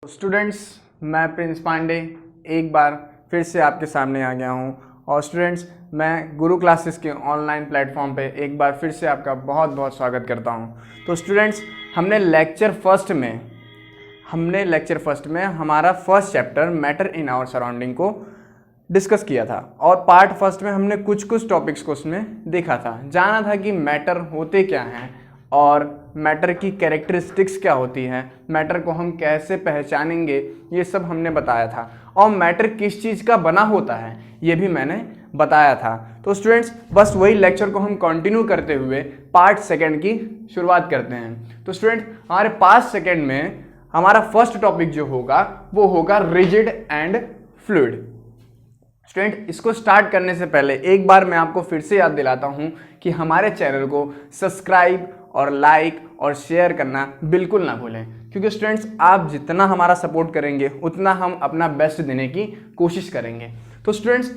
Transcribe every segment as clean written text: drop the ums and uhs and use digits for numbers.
Students, मैं Prince Pandey एक बार फिर से आपके सामने आ गया हूँ। और स्टूडेंट्स, मैं गुरु क्लासेस के ऑनलाइन प्लेटफॉर्म पे एक बार फिर से आपका बहुत बहुत स्वागत करता हूँ। तो स्टूडेंट्स, हमने लेक्चर फर्स्ट में हमारा first chapter matter in our surrounding को डिस्कस किया था। और पार्ट फर्स्ट में हमने कुछ टॉपिक्स को उसमें देखा था, जाना था कि मैटर होते क्या हैं और मैटर की कैरेक्टरिस्टिक्स क्या होती हैं, मैटर को हम कैसे पहचानेंगे, ये सब हमने बताया था। और मैटर किस चीज़ का बना होता है ये भी मैंने बताया था। तो स्टूडेंट्स, बस वही लेक्चर को हम कंटिन्यू करते हुए पार्ट सेकंड की शुरुआत करते हैं। तो स्टूडेंट्स, हमारे पार्ट सेकंड में हमारा फर्स्ट टॉपिक जो होगा वो होगा रिजिड एंड फ्लूइड। स्टूडेंट, इसको स्टार्ट करने से पहले एक बार मैं आपको फिर से याद दिलाता हूं कि हमारे चैनल को सब्सक्राइब और लाइक और शेयर करना बिल्कुल ना भूलें, क्योंकि स्टूडेंट्स आप जितना हमारा सपोर्ट करेंगे उतना हम अपना बेस्ट देने की कोशिश करेंगे। तो स्टूडेंट्स,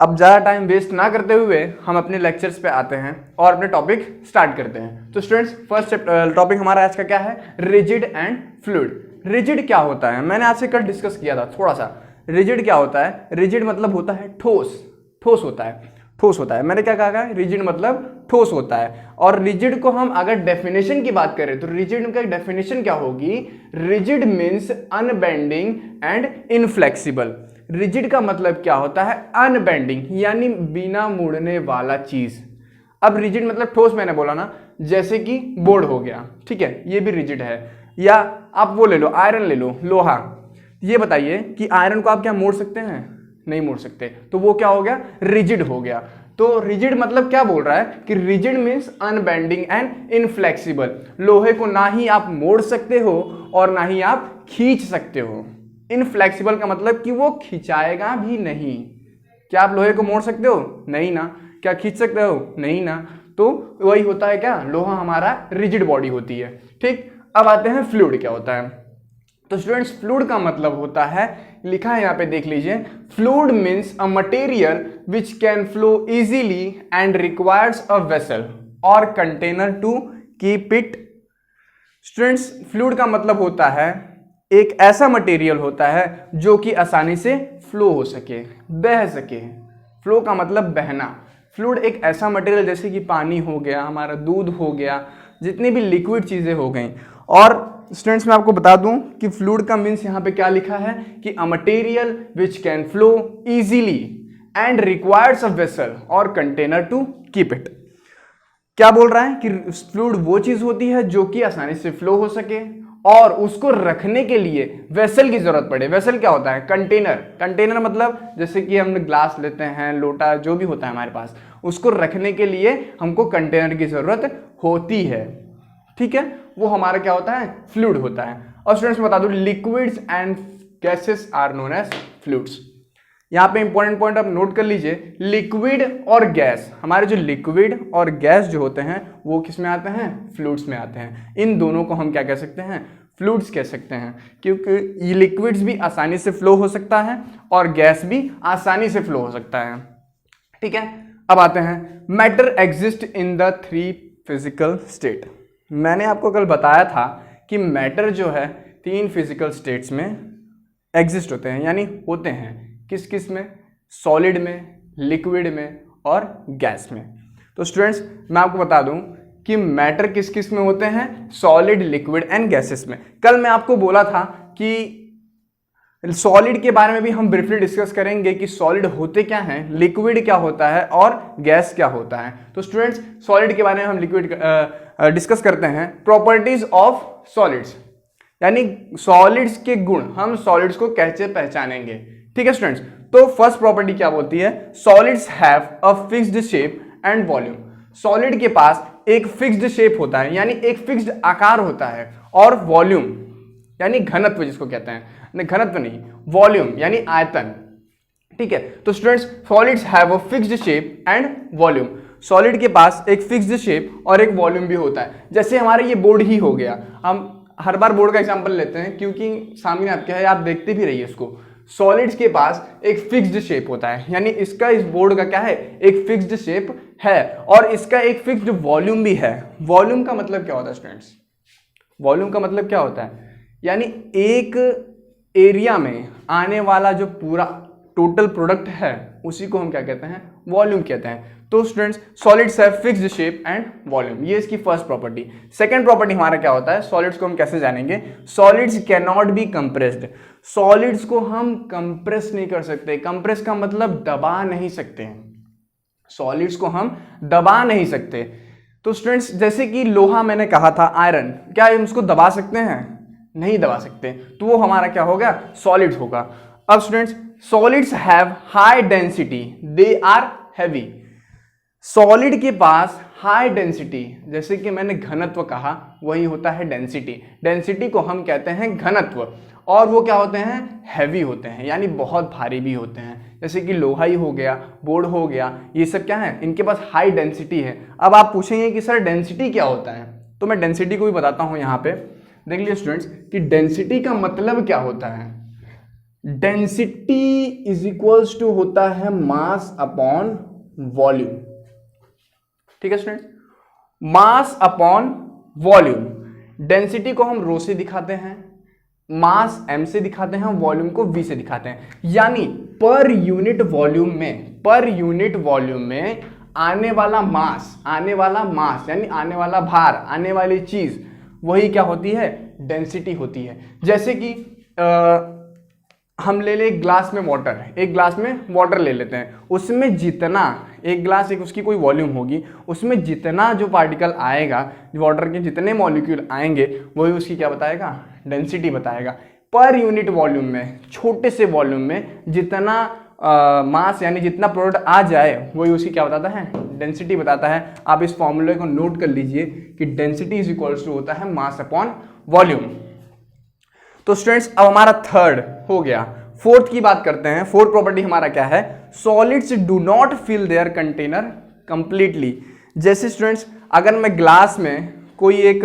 अब ज़्यादा टाइम वेस्ट ना करते हुए हम अपने लेक्चर्स पे आते हैं और अपने टॉपिक स्टार्ट करते हैं। तो स्टूडेंट्स, फर्स्ट टॉपिक हमारा आज का क्या है? Rigid and fluid. रिजिड क्या होता है? मैंने आपसे कल डिस्कस किया था थोड़ा सा। रिजिड क्या होता है? रिजिड मतलब होता है ठोस होता है। मैंने क्या कहा? रिजिड मतलब ठोस होता है। और रिजिड को हम अगर डेफिनेशन की बात करें तो रिजिड का डेफिनेशन क्या होगी? Rigid means unbending and inflexible. Rigid का मतलब क्या होता है? अनबेंडिंग, यानी बिना मुड़ने वाला चीज। अब रिजिड मतलब ठोस, मैंने बोला ना, जैसे कि बोर्ड हो गया, ठीक है, ये भी रिजिड है। या आप वो ले लो, आयरन ले लो, लोहा। ये बताइए कि आयरन को आप क्या मोड़ सकते हैं? नहीं मोड़ सकते, तो वो क्या हो गया? रिजिड हो गया। तो रिजिड मतलब क्या बोल रहा है कि rigid means unbending and inflexible. लोहे को ना ही आप मोड़ सकते हो और ना ही आप खींच सकते हो। इनफ्लेक्सिबल का मतलब कि वो खिंचाएगा भी नहीं। क्या आप लोहे को मोड़ सकते हो? नहीं ना। क्या खींच सकते हो? नहीं ना। तो वही होता है क्या? लोहा हमारा रिजिड बॉडी होती है। ठीक, अब आते हैं फ्लूइड क्या होता है। तो स्टूडेंट्स, फ्लूइड का मतलब होता है, लिखा है यहाँ पे देख लीजिए, fluid means a material which can flow easily and requires a vessel और container to keep it. Students, fluid का मतलब होता है एक ऐसा मटेरियल होता है जो कि आसानी से फ्लो हो सके, बह सके। फ्लो का मतलब बहना। फ्लूइड एक ऐसा मटेरियल जैसे कि पानी हो गया, हमारा दूध हो गया, जितनी भी लिक्विड चीजें हो गई। और स्टूडेंट्स, मैं आपको बता दूं कि फ्लूइड का मीन्स यहाँ पे क्या लिखा है कि अ material which can flow easily and requires a vessel और कंटेनर टू कीप इट। क्या बोल रहा है कि फ्लूइड वो चीज होती है जो कि आसानी से फ्लो हो सके और उसको रखने के लिए वेसल की जरूरत पड़े। वेसल क्या होता है? कंटेनर मतलब जैसे कि हम ग्लास लेते हैं, लोटा, जो भी होता है हमारे पास, उसको रखने के लिए हमको कंटेनर की जरूरत होती है। ठीक है, वो हमारा क्या होता है? फ्लूइड होता है। और स्टूडेंट्स, बता दूं, liquids and gases are known as fluids. यहां पे इंपॉर्टेंट पॉइंट आप नोट कर लीजिए, लिक्विड और गैस, हमारे जो लिक्विड और गैस जो होते हैं वो किस में आते हैं? फ्लूइड्स में आते हैं। इन दोनों को हम क्या कह सकते हैं? फ्लूइड्स कह सकते हैं, क्योंकि ये लिक्विड्स भी आसानी से फ्लो हो सकता है और गैस भी आसानी से फ्लो हो सकता है। ठीक है, अब आते हैं, matter exist in the 3 physical state. मैंने आपको कल बताया था कि मैटर जो है 3 फिजिकल स्टेट्स में एग्जिस्ट होते हैं, यानी होते हैं। किस किस में? सॉलिड में, लिक्विड में और गैस में। तो स्टूडेंट्स, मैं आपको बता दूं कि मैटर किस किस में होते हैं? सॉलिड, लिक्विड एंड गैसेस में। कल मैं आपको बोला था कि सॉलिड के बारे में भी हम ब्रीफली डिस्कस करेंगे कि सॉलिड होते क्या हैं, लिक्विड क्या होता है और गैस क्या होता है। तो स्टूडेंट्स, सॉलिड के बारे में हम लिक्विड डिस्कस करते हैं। प्रॉपर्टीज ऑफ सॉलिड्स, यानी सॉलिड्स के गुण, हम सॉलिड्स को कैसे पहचानेंगे। ठीक है स्टूडेंट्स, तो फर्स्ट प्रॉपर्टी क्या बोलती है? Solids have a fixed shape and volume. Solid के पास एक फिक्स्ड शेप होता है, यानी एक फिक्स्ड आकार होता है, और वॉल्यूम यानी घनत्व जिसको कहते हैं, घनत्व नहीं, वॉल्यूम यानी आयतन। ठीक है, तो students, solids have a fixed shape and volume. Solid के पास एक फिक्स्ड शेप और एक वॉल्यूम भी होता है। जैसे हमारे ये बोर्ड ही हो गया, हम हर बार बोर्ड का एग्जांपल लेते हैं क्योंकि सामने आपके है, आप देखते भी रहिए इसको। सॉलिड्स के पास एक फिक्स्ड शेप होता है, यानी इसका, इस बोर्ड का क्या है? एक फिक्स्ड शेप है, और इसका एक फिक्स्ड वॉल्यूम भी है। वॉल्यूम का मतलब क्या होता है स्टूडेंट्स? वॉल्यूम का मतलब क्या होता है यानी एक एरिया में आने वाला जो पूरा टोटल प्रोडक्ट है उसी को हम क्या कहते हैं, वॉल्यूम कहते हैं। तो students solids have fixed shape and volume, ये इसकी फर्स्ट प्रॉपर्टी। सेकंड प्रॉपर्टी हमारा क्या होता है, सॉलिड्स को हम कैसे जानेंगे, solids can not be compressed, solids को हम कंप्रेस नहीं कर सकते। कंप्रेस का मतलब दबा नहीं सकते हैं, सॉलिड्स को हम दबा नहीं सकते। तो स्टूडेंट्स जैसे कि लोहा मैंने कहा था, आयरन, क्या हम उसको दबा सकते हैं, नहीं दबा सकते, तो वो हमारा क्या हो गया, सॉलिड्स होगा। अब students solids have high density, they are heavy, solid के पास हाई डेंसिटी, जैसे कि मैंने घनत्व कहा वही होता है डेंसिटी, डेंसिटी को हम कहते हैं घनत्व, और वो क्या होते हैं, हैवी होते हैं, यानी बहुत भारी भी होते हैं, जैसे कि लोहा ही हो गया, बोर्ड हो गया, ये सब क्या है, इनके पास हाई डेंसिटी है। अब आप पूछेंगे कि सर डेंसिटी क्या होता है, तो मैं डेंसिटी को भी बताता हूं। यहाँ पे देख लीजिए स्टूडेंट्स कि डेंसिटी का मतलब क्या होता है, डेंसिटी इज इक्वल्स टू होता है मास अपॉन वॉल्यूम, ठीक है students, mass upon volume. Density को हम रो से दिखाते हैं, मास m से दिखाते हैं, वॉल्यूम को v से दिखाते हैं, यानी पर यूनिट वॉल्यूम में आने वाला मास यानी आने वाला भार, आने वाली चीज, वही क्या होती है, डेंसिटी होती है। जैसे कि हम ले ले एक ग्लास में वाटर ले लेते हैं, उसमें जितना एक ग्लास, एक उसकी कोई वॉल्यूम होगी, उसमें जितना जो पार्टिकल आएगा, वाटर के जितने मॉलिक्यूल आएंगे वही उसकी क्या बताएगा, डेंसिटी बताएगा। पर यूनिट वॉल्यूम में, छोटे से वॉल्यूम में जितना मास यानी जितना प्रोडक्ट आ जाए वही उसकी क्या बताता है, डेंसिटी बताता है। आप इस फॉर्मूले को नोट कर लीजिए कि डेंसिटी इज इक्वल्स टू होता है मास अपॉन वॉल्यूम। तो स्टूडेंट्स अब हमारा थर्ड हो गया, फोर्थ की बात करते हैं। फोर्थ प्रॉपर्टी हमारा क्या है, solids do not fill their container completely. जैसे स्टूडेंट्स अगर मैं ग्लास में कोई एक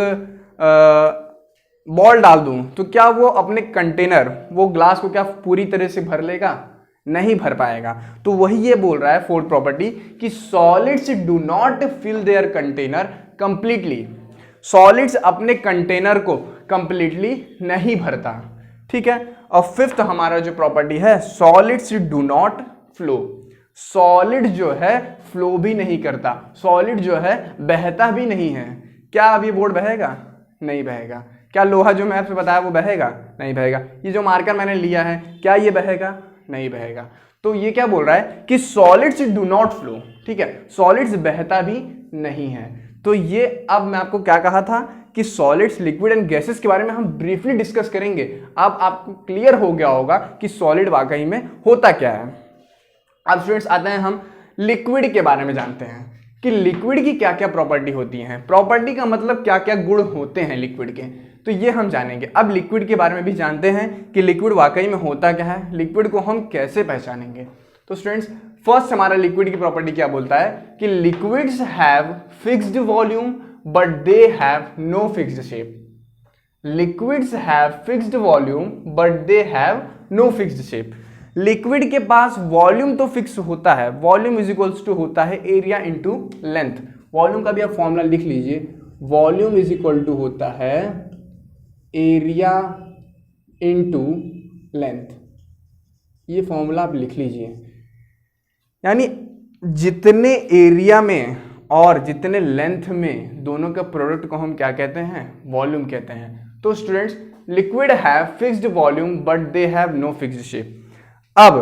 बॉल डाल दूं तो क्या वो अपने कंटेनर, वो ग्लास को क्या पूरी तरह से भर लेगा, नहीं भर पाएगा। तो वही ये बोल रहा है फोर्थ प्रॉपर्टी कि solids do not fill their container completely, solids अपने कंटेनर को कंप्लीटली नहीं भरता, ठीक है। और फिफ्थ हमारा जो प्रॉपर्टी है, solids do not flow, solid जो है फ्लो भी नहीं करता, सॉलिड जो है बहता भी नहीं है। क्या अब ये बोर्ड बहेगा, नहीं बहेगा। क्या लोहा जो मैं आपसे बताया वो बहेगा, नहीं बहेगा। ये जो मार्कर मैंने लिया है क्या ये बहेगा, नहीं बहेगा। तो ये क्या बोल रहा है कि सॉलिड्स डू नॉट फ्लो, ठीक है, सॉलिड्स बहता भी नहीं है। तो ये अब मैं आपको क्या कहा था कि सॉलिड्स, लिक्विड एंड गैसेस के बारे में हम ब्रीफली डिस्कस करेंगे। अब आपको क्लियर हो गया होगा कि सॉलिड वाकई में होता क्या है। अब स्टूडेंट्स आते हैं हम लिक्विड के बारे में जानते हैं कि लिक्विड की क्या क्या प्रॉपर्टी होती हैं, प्रॉपर्टी का मतलब क्या क्या गुण होते हैं लिक्विड के, तो ये हम जानेंगे। अब लिक्विड के बारे में भी जानते हैं कि लिक्विड वाकई में होता क्या है, लिक्विड को हम कैसे पहचानेंगे। तो स्टूडेंट्स फर्स्ट हमारा लिक्विड की प्रॉपर्टी क्या बोलता है कि liquids have fixed volume but they have no fixed shape, liquids have fixed volume but they have no fixed shape. Liquid के पास वॉल्यूम तो फिक्स होता है, वॉल्यूम इज इक्वल्स टू होता है एरिया इनटू लेंथ। वॉल्यूम का भी आप फॉर्मूला लिख लीजिए, वॉल्यूम इज इक्वल टू होता है एरिया इनटू लेंथ, ये फॉर्मूला आप लिख लीजिए। यानी जितने एरिया में और जितने लेंथ में, दोनों के प्रोडक्ट को हम क्या कहते हैं, वॉल्यूम कहते हैं। तो students liquid have fixed volume but they have no fixed shape. अब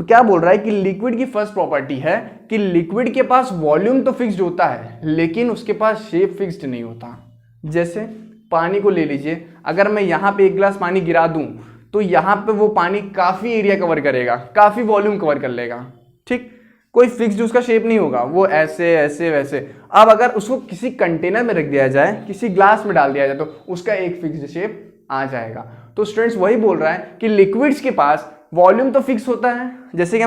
क्या बोल रहा है कि लिक्विड की फर्स्ट प्रॉपर्टी है कि लिक्विड के पास वॉल्यूम तो फिक्स्ड होता है लेकिन उसके पास शेप फिक्स्ड नहीं होता। जैसे पानी को ले लीजिए, अगर मैं यहाँ पे एक गिलास पानी गिरा दूं तो यहाँ पे वो पानी काफी एरिया कवर करेगा, काफी वॉल्यूम कवर कर लेगा, ठीक, कोई फिक्स्ड उसका शेप नहीं होगा, वो ऐसे ऐसे वैसे। अब अगर उसको किसी कंटेनर में रख दिया जाए, किसी ग्लास में डाल दिया जाए तो उसका एक फिक्स्ड शेप आ जाएगा। तो स्टूडेंट्स वही बोल रहा है कि लिक्विड्स के पास वॉल्यूम तो फिक्स होता है, जैसे कि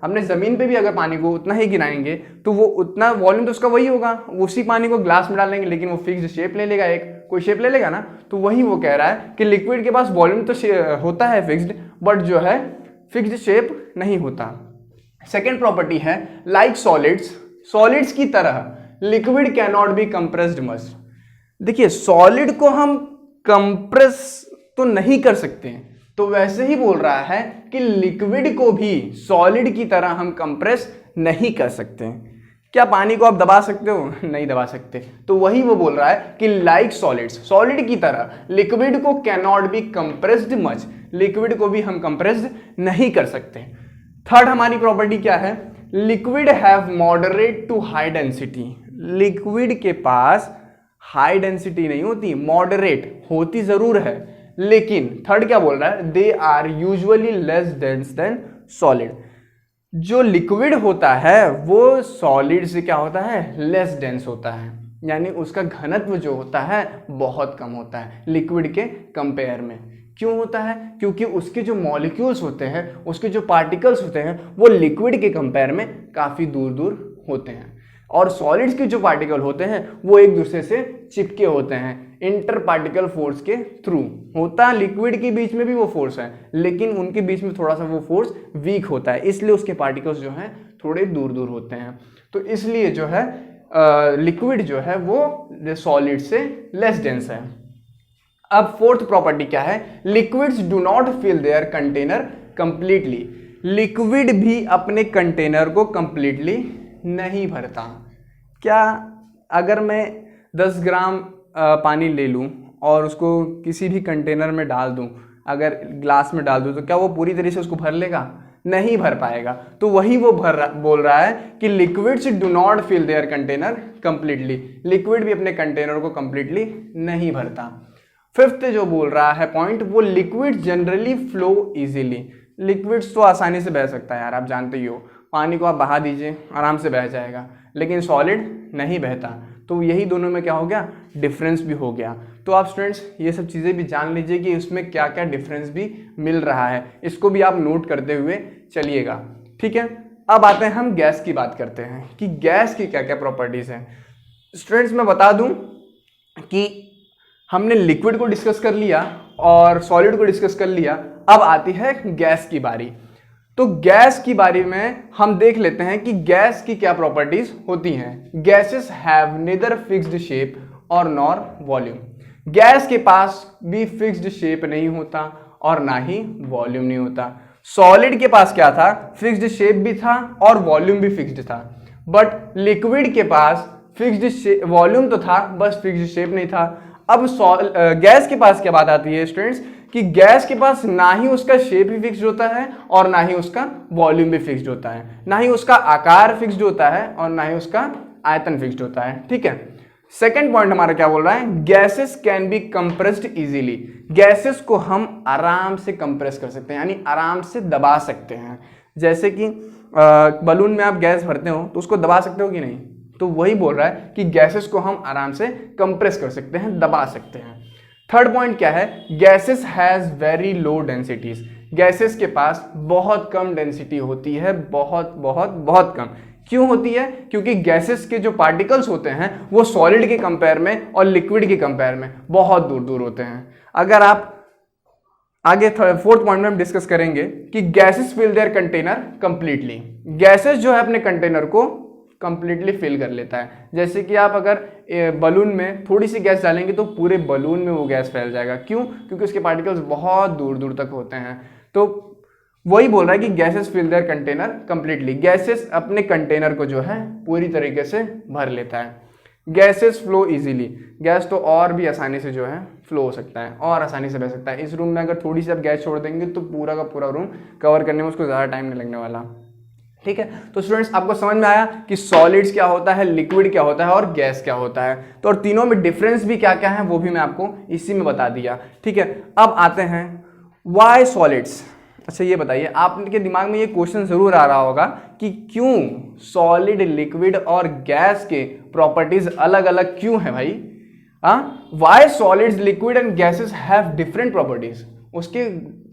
हमने जमीन पे भी अगर पानी को उतना ही गिराएंगे तो वो उतना वॉल्यूम तो उसका वही होगा, उसी पानी को ग्लास में डालेंगे लेकिन वो फिक्स्ड शेप ले लेगा, एक कोई शेप ले लेगा ना। तो वही वो कह रहा है कि लिक्विड के पास वॉल्यूम तो होता है फिक्स्ड, बट जो है फिक्स्ड शेप नहीं होता। सेकेंड प्रॉपर्टी है लाइक सॉलिड्स, सॉलिड्स की तरह liquid can not be compressed much. देखिए सॉलिड को हम कंप्रेस तो नहीं कर सकते हैं, तो वैसे ही बोल रहा है कि लिक्विड को भी सॉलिड की तरह हम कंप्रेस नहीं कर सकते। क्या पानी को आप दबा सकते हो? नहीं दबा सकते। तो वही वो बोल रहा है कि लाइक सॉलिड्स, सॉलिड की तरह लिक्विड को can not be compressed much, liquid को भी हम कंप्रेस्ड नहीं कर सकते। थर्ड हमारी प्रॉपर्टी क्या है? Liquid have moderate to high density, liquid के पास हाई डेंसिटी नहीं होती, मॉडरेट होती जरूर है, लेकिन थर्ड क्या बोल रहा है? They are usually less dense than solid. जो लिक्विड होता है वो सॉलिड से क्या होता है? लेस डेंस होता है, यानी उसका घनत्व जो होता है बहुत कम होता है लिक्विड के कंपेयर में। क्यों होता है? क्योंकि उसके जो मॉलिक्यूल्स होते हैं, उसके जो पार्टिकल्स होते हैं, वो लिक्विड के कंपेयर में काफ़ी दूर दूर होते हैं, और सॉलिड्स के जो पार्टिकल होते हैं वो एक दूसरे से चिपके होते हैं इंटर पार्टिकल फोर्स के थ्रू। होता है लिक्विड के बीच में भी वो फोर्स है, लेकिन उनके बीच में थोड़ा सा वो फोर्स वीक होता है, इसलिए उसके पार्टिकल्स जो हैं थोड़े दूर दूर होते हैं। तो इसलिए जो है लिक्विड जो है वो सॉलिड से लेस डेंस है। अब फोर्थ प्रॉपर्टी क्या है? Liquids do not fill their container completely, liquid भी अपने कंटेनर को कंप्लीटली नहीं भरता। क्या अगर मैं 10 ग्राम पानी ले लूं और उसको किसी भी कंटेनर में डाल दूं, अगर ग्लास में डाल दूं, तो क्या वो पूरी तरीके से उसको भर लेगा? नहीं भर पाएगा। तो वही वो बोल रहा है कि liquids do not fill their container completely, liquid भी अपने कंटेनर को कंप्लीटली नहीं भरता। फिफ्थ जो बोल रहा है पॉइंट, वो liquid generally flow easily, liquids तो आसानी से बह सकता है यार, आप जानते ही हो, पानी को आप बहा दीजिए आराम से बह जाएगा, लेकिन सॉलिड नहीं बहता। तो यही दोनों में क्या हो गया? डिफरेंस भी हो गया। तो आप स्टूडेंट्स ये सब चीज़ें भी जान लीजिए कि उसमें क्या क्या डिफरेंस भी मिल रहा है, इसको भी आप नोट करते हुए चलिएगा, ठीक है। अब आते हैं हम गैस की बात करते हैं कि गैस की क्या क्या प्रॉपर्टीज़ हैं। स्टूडेंट्स मैं बता दूं कि हमने लिक्विड को डिस्कस कर लिया और सॉलिड को डिस्कस कर लिया, अब आती है गैस की बारी। तो गैस की बारी में हम देख लेते हैं कि गैस की क्या प्रॉपर्टीज होती हैं। Gases have neither fixed shape और नॉर वॉल्यूम, गैस के पास भी फिक्स्ड शेप नहीं होता और ना ही वॉल्यूम नहीं होता। सॉलिड के पास क्या था? फिक्स्ड शेप भी था और वॉल्यूम भी फिक्स्ड था, बट लिक्विड के पास फिक्स्ड वॉल्यूम तो था, बस फिक्स्ड शेप नहीं था। अब गैस के पास क्या बात आती है स्टूडेंट्स कि गैस के पास ना ही उसका शेप ही फिक्स्ड होता है और ना ही उसका वॉल्यूम भी फिक्स्ड होता है, ना ही उसका आकार फिक्स्ड होता है और ना ही उसका आयतन फिक्स्ड होता है, ठीक है। सेकंड पॉइंट हमारा क्या बोल रहा है? Gases can be compressed easily, gases को हम आराम से कंप्रेस कर सकते हैं, यानी आराम से दबा सकते हैं। जैसे कि बलून में आप गैस भरते हो तो उसको दबा सकते हो कि नहीं? तो वही बोल रहा है कि गैसेस को हम आराम से कंप्रेस कर सकते हैं, दबा सकते हैं। थर्ड पॉइंट क्या है? Gases has very low densities, gases के पास बहुत कम डेंसिटी होती है, बहुत बहुत बहुत कम। क्यों होती है? क्योंकि गैसेस के जो पार्टिकल्स होते हैं वो सॉलिड के कंपेयर में और लिक्विड के कंपेयर में बहुत दूर दूर होते हैं। अगर आप आगे फोर्थ पॉइंट में हम डिस्कस करेंगे कि gases fill their container completely, gases जो है अपने कंटेनर को कंप्लीटली फिल कर लेता है। जैसे कि आप अगर बलून में थोड़ी सी गैस डालेंगे तो पूरे बलून में वो गैस फैल जाएगा। क्यों? क्योंकि उसके पार्टिकल्स बहुत दूर दूर तक होते हैं। तो वही बोल रहा है कि gases fill their container completely, gases अपने कंटेनर को जो है पूरी तरीके से भर लेता है। गैसेस फ्लो इजीली, गैस तो और भी आसानी से जो है फ्लो हो सकता है और आसानी से बह सकता है। इस रूम में अगर थोड़ी सी आप गैस छोड़ देंगे तो पूरा का पूरा रूम कवर करने में उसको ज़्यादा टाइम नहीं लगने वाला, ठीक है। तो स्टूडेंट्स आपको समझ में आया कि सॉलिड्स क्या होता है, लिक्विड क्या होता है और गैस क्या होता है। तो और तीनों में डिफरेंस भी क्या क्या है वो भी मैं आपको इसी में बता दिया, ठीक है। अब आते हैं व्हाई सॉलिड्स। अच्छा ये बताइए, आपके दिमाग में ये क्वेश्चन जरूर आ रहा होगा कि क्यों सॉलिड, लिक्विड और गैस के प्रॉपर्टीज अलग अलग क्यों है भाई? Why solids, liquid and gases have different properties, उसके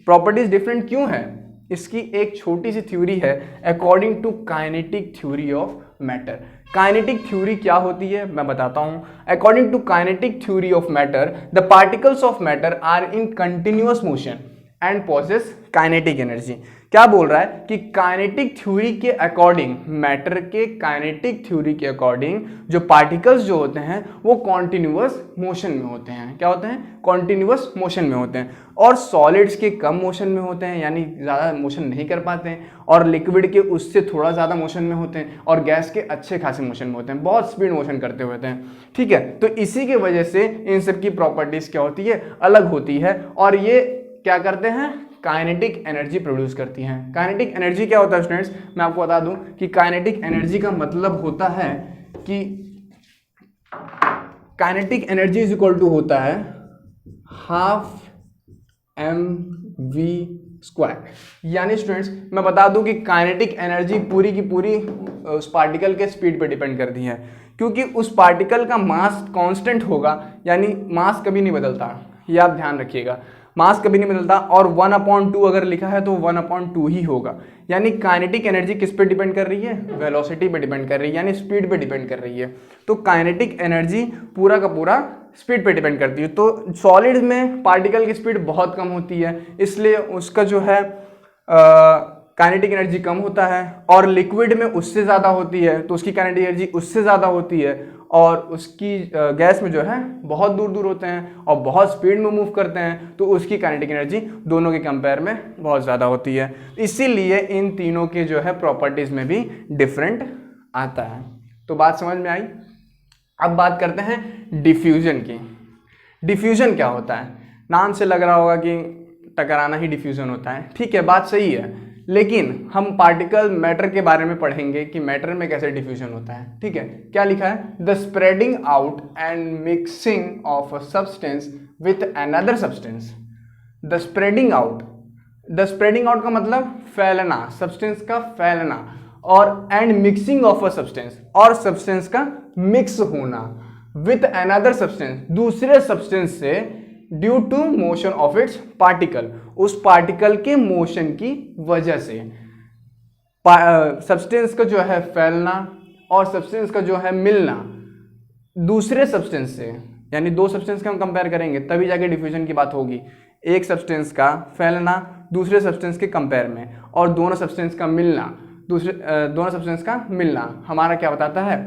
प्रॉपर्टीज डिफरेंट क्यों है? इसकी एक छोटी सी थ्योरी है, according to kinetic theory of matter. Kinetic theory क्या होती है मैं बताता हूं। According to kinetic theory of matter, the particles of matter are in continuous motion and possess kinetic energy. क्या बोल रहा है कि काइनेटिक थ्योरी के अकॉर्डिंग, मैटर के काइनेटिक थ्योरी के अकॉर्डिंग जो पार्टिकल्स जो होते हैं वो कॉन्टिन्यूअस मोशन में होते हैं। क्या होते हैं? कॉन्टिन्यूअस मोशन में होते हैं। और सॉलिड्स के कम मोशन में होते हैं, यानी ज़्यादा मोशन नहीं कर पाते हैं, और लिक्विड के उससे थोड़ा ज़्यादा मोशन में होते हैं, और गैस के अच्छे खासे मोशन में होते हैं, बहुत स्पीड मोशन करते होते हैं। ठीक है, तो इसी की वजह से इन सब की प्रॉपर्टीज़ क्या होती है? अलग होती है, और ये क्या करते हैं? काइनेटिक एनर्जी प्रोड्यूस करती हैं। काइनेटिक एनर्जी क्या होता है स्टूडेंट्स? मैं आपको बता दूं कि काइनेटिक एनर्जी का मतलब होता है कि kinetic energy is equal to होता है हाफ mv²। यानी स्टूडेंट्स मैं बता दूं कि काइनेटिक एनर्जी पूरी की पूरी उस पार्टिकल के स्पीड पे डिपेंड करती है, क्योंकि उस पार्टिकल का मास कांस्टेंट होगा, यानी मास कभी नहीं बदलता, ये आप ध्यान रखिएगा, मास कभी नहीं बदलता। और 1/2 अगर लिखा है तो 1/2 ही होगा। यानी काइनेटिक एनर्जी किस पे डिपेंड कर रही है? वेलोसिटी पे डिपेंड कर रही है, यानी स्पीड पे डिपेंड कर रही है। तो काइनेटिक एनर्जी पूरा का पूरा स्पीड पे डिपेंड करती है। तो सॉलिड में पार्टिकल की स्पीड बहुत कम होती है, इसलिए उसका जो है काइनेटिक एनर्जी कम होता है, और लिक्विड में उससे ज़्यादा होती है तो उसकी काइनेटिक एनर्जी उससे ज़्यादा होती है, और उसकी गैस में जो है बहुत दूर दूर होते हैं और बहुत स्पीड में मूव करते हैं, तो उसकी काइनेटिक एनर्जी दोनों के कंपेयर में बहुत ज़्यादा होती है। इसीलिए इन तीनों के जो है प्रॉपर्टीज़ में भी डिफरेंट आता है। तो बात समझ में आई? अब बात करते हैं डिफ्यूजन की। डिफ्यूजन क्या होता है? नाम से लग रहा होगा कि टकराना ही डिफ्यूजन होता है। ठीक है, बात सही है, लेकिन हम पार्टिकल मैटर के बारे में पढ़ेंगे कि मैटर में कैसे डिफ्यूजन होता है। ठीक है, क्या लिखा है? The spreading out and mixing of a substance with another substance. The spreading out, the spreading out का मतलब फैलना, सब्सटेंस का फैलना, और and mixing of a substance, और सब्सटेंस का मिक्स होना, विथ अनदर सब्सटेंस, दूसरे सब्सटेंस से, due to motion of its particle, उस पार्टिकल के मोशन की वजह से। सब्सटेंस का जो है फैलना और सब्सटेंस का जो है मिलना दूसरे सब्सटेंस से, यानी दो सब्सटेंस का हम कंपेयर करेंगे तभी जाके डिफ्यूजन की बात होगी। एक सब्सटेंस का फैलना दूसरे सब्सटेंस के कंपेयर में, और दोनों सब्सटेंस का मिलना, दोनों सब्सटेंस का मिलना हमारा क्या बताता है?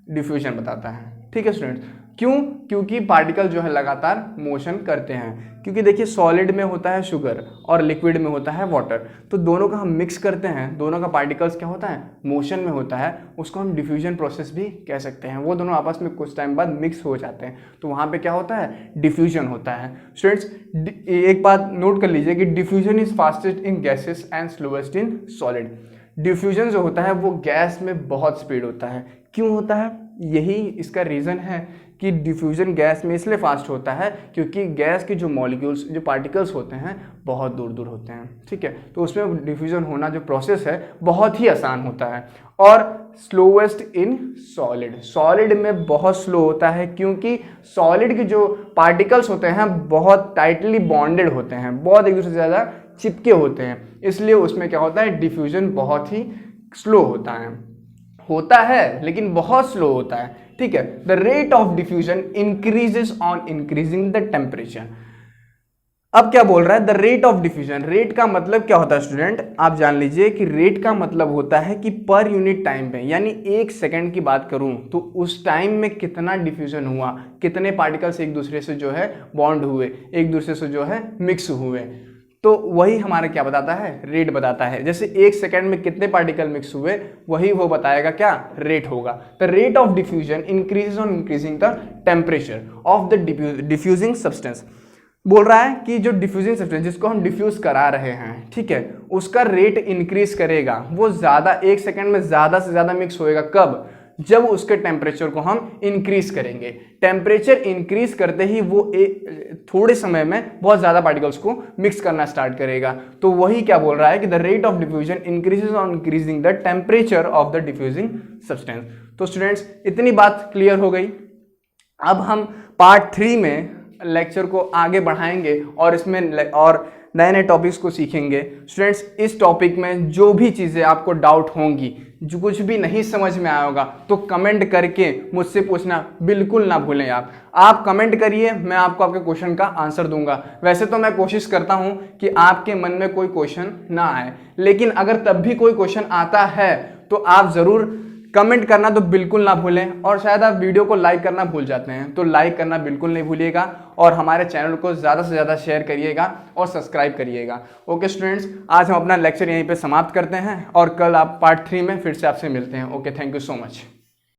डिफ्यूजन बताता है। ठीक है स्टूडेंट्स, क्यों? क्योंकि पार्टिकल जो है लगातार मोशन करते हैं। क्योंकि देखिए सॉलिड में होता है शुगर और लिक्विड में होता है वाटर, तो दोनों का हम मिक्स करते हैं, दोनों का पार्टिकल्स क्या होता है? मोशन में होता है, उसको हम डिफ्यूजन प्रोसेस भी कह सकते हैं। वो दोनों आपस में कुछ टाइम बाद मिक्स हो जाते हैं, तो वहाँ पे क्या होता है? डिफ्यूजन होता है। स्टूडेंट्स एक बात नोट कर लीजिए कि diffusion is fastest in gases and slowest in solid. Diffusion जो होता है वो गैस में बहुत स्पीड होता है। क्यों होता है? यही इसका रीज़न है कि डिफ्यूजन गैस में इसलिए फास्ट होता है क्योंकि गैस के जो मॉलिक्यूल्स, जो पार्टिकल्स होते हैं बहुत दूर दूर होते हैं। ठीक है, तो उसमें डिफ्यूजन होना जो प्रोसेस है बहुत ही आसान होता है। और स्लोवेस्ट इन सॉलिड, सॉलिड में बहुत स्लो होता है, क्योंकि सॉलिड के जो पार्टिकल्स होते हैं बहुत टाइटली बॉन्डेड होते हैं, बहुत एक दूसरे से ज़्यादा चिपके होते हैं, इसलिए उसमें क्या होता है? डिफ्यूजन बहुत ही स्लो होता है लेकिन बहुत स्लो होता है। ठीक है, the rate of diffusion increases on increasing the temperature. अब क्या बोल रहा है? The rate of diffusion. Rate का मतलब क्या होता है स्टूडेंट? आप जान लीजिए कि रेट का मतलब होता है कि पर यूनिट टाइम पे, यानी 1 सेकंड की बात करूं तो उस टाइम में कितना डिफ्यूजन हुआ, कितने पार्टिकल्स एक दूसरे से जो है बॉन्ड हुए, एक दूसरे से जो है मिक्स हुए, तो वही हमारा क्या बताता है? रेट बताता है। जैसे 1 सेकंड में कितने पार्टिकल मिक्स हुए, वही वो बताएगा क्या? रेट होगा। The rate of diffusion increases on increasing the temperature of the diffusing substance. बोल रहा है कि जो डिफ्यूजिंग सब्सटेंस जिसको हम डिफ्यूज करा रहे हैं, ठीक है, उसका रेट इंक्रीज करेगा, वो ज़्यादा 1 सेकंड में ज़्यादा से ज़्यादा मिक्स होएगा। कब? जब उसके टेम्परेचर को हम इंक्रीज करेंगे। टेम्परेचर इंक्रीज करते ही वो थोड़े समय में बहुत ज़्यादा पार्टिकल्स को मिक्स करना स्टार्ट करेगा। तो वही क्या बोल रहा है कि the rate of diffusion increases on increasing the temperature of the diffusing substance. तो स्टूडेंट्स इतनी बात क्लियर हो गई। अब हम पार्ट 3 में लेक्चर को आगे बढ़ाएंगे और इसमें और नए नए टॉपिक्स को सीखेंगे। स्टूडेंट्स, इस टॉपिक में जो भी चीज़ें आपको डाउट होंगी, जो कुछ भी नहीं समझ में आया होगा, तो कमेंट करके मुझसे पूछना बिल्कुल ना भूलें। आप कमेंट करिए, मैं आपको आपके क्वेश्चन का आंसर दूंगा। वैसे तो मैं कोशिश करता हूं कि आपके मन में कोई क्वेश्चन ना आए, लेकिन अगर तब भी कोई क्वेश्चन आता है तो आप ज़रूर कमेंट करना तो बिल्कुल ना भूलें। और शायद आप वीडियो को लाइक करना भूल जाते हैं, तो लाइक करना बिल्कुल नहीं भूलिएगा और हमारे चैनल को ज़्यादा से ज़्यादा शेयर करिएगा और सब्सक्राइब करिएगा। ओके स्टूडेंट्स, आज हम अपना लेक्चर यहीं पे समाप्त करते हैं और कल आप पार्ट 3 में फिर से आपसे मिलते हैं। Okay, thank you so much.